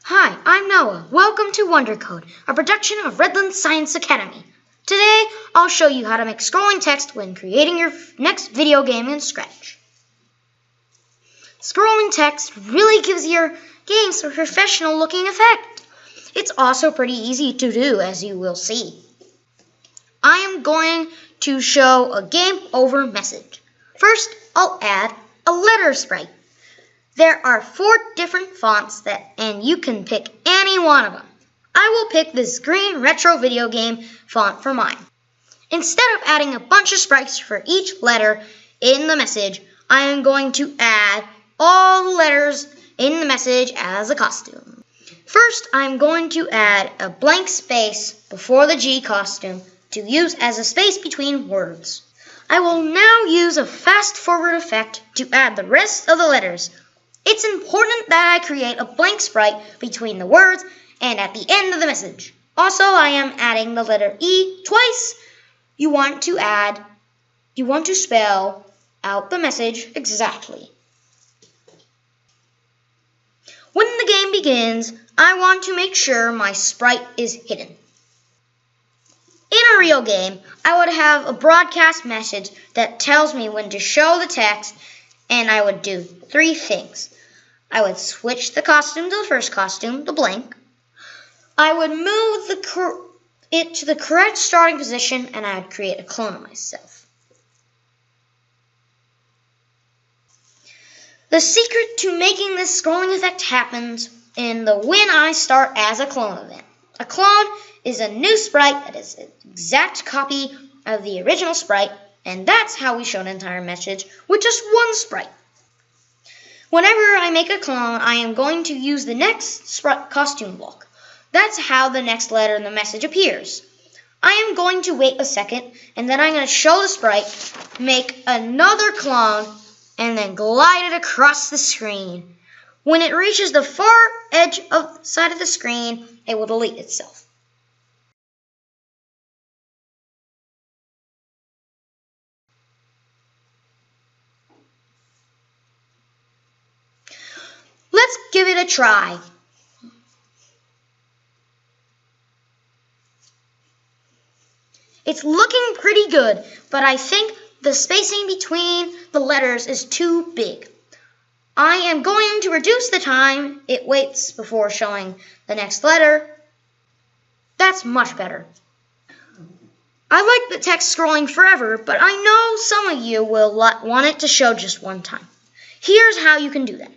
Hi, I'm Noah. Welcome to WonderCode, a production of Redland Science Academy. Today, I'll show you how to make scrolling text when creating your next video game in Scratch. Scrolling text really gives your games a professional-looking effect. It's also pretty easy to do, as you will see. I am going to show a game over message. First, I'll add a letter sprite. There are 4 different fonts and you can pick any one of them. I will pick this green retro video game font for mine. Instead of adding a bunch of sprites for each letter in the message, I am going to add all the letters in the message as a costume. First, I'm going to add a blank space before the G costume to use as a space between words. I will now use a fast forward effect to add the rest of the letters. It's important that I create a blank sprite between the words and at the end of the message. Also, I am adding the letter E twice. You want to spell out the message exactly. When the game begins, I want to make sure my sprite is hidden. In a real game, I would have a broadcast message that tells me when to show the text, and I would do 3 things. I would switch the costume to the first costume, the blank. I would move it to the correct starting position, and I would create a clone of myself. The secret to making this scrolling effect happens in the when I start as a clone event. A clone is a new sprite that is an exact copy of the original sprite, and that's how we show an entire message with just one sprite. Whenever I make a clone, I am going to use the next sprite costume block. That's how the next letter in the message appears. I am going to wait a second, and then I'm going to show the sprite, make another clone, and then glide it across the screen. When it reaches the far edge of the side of the screen, it will delete itself. Let's give it a try. It's looking pretty good, but I think the spacing between the letters is too big. I am going to reduce the time it waits before showing the next letter. That's much better. I like the text scrolling forever, but I know some of you will want it to show just one time. Here's how you can do that.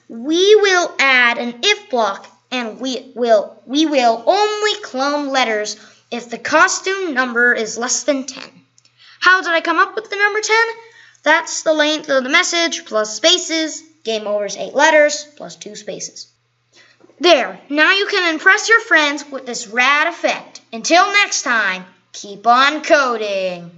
We will add an if block, and we will only clone letters if the costume number is less than 10. How did I come up with the number 10? That's the length of the message plus spaces. Game over is 8 letters plus 2 spaces. There, now you can impress your friends with this rad effect. Until next time, keep on coding.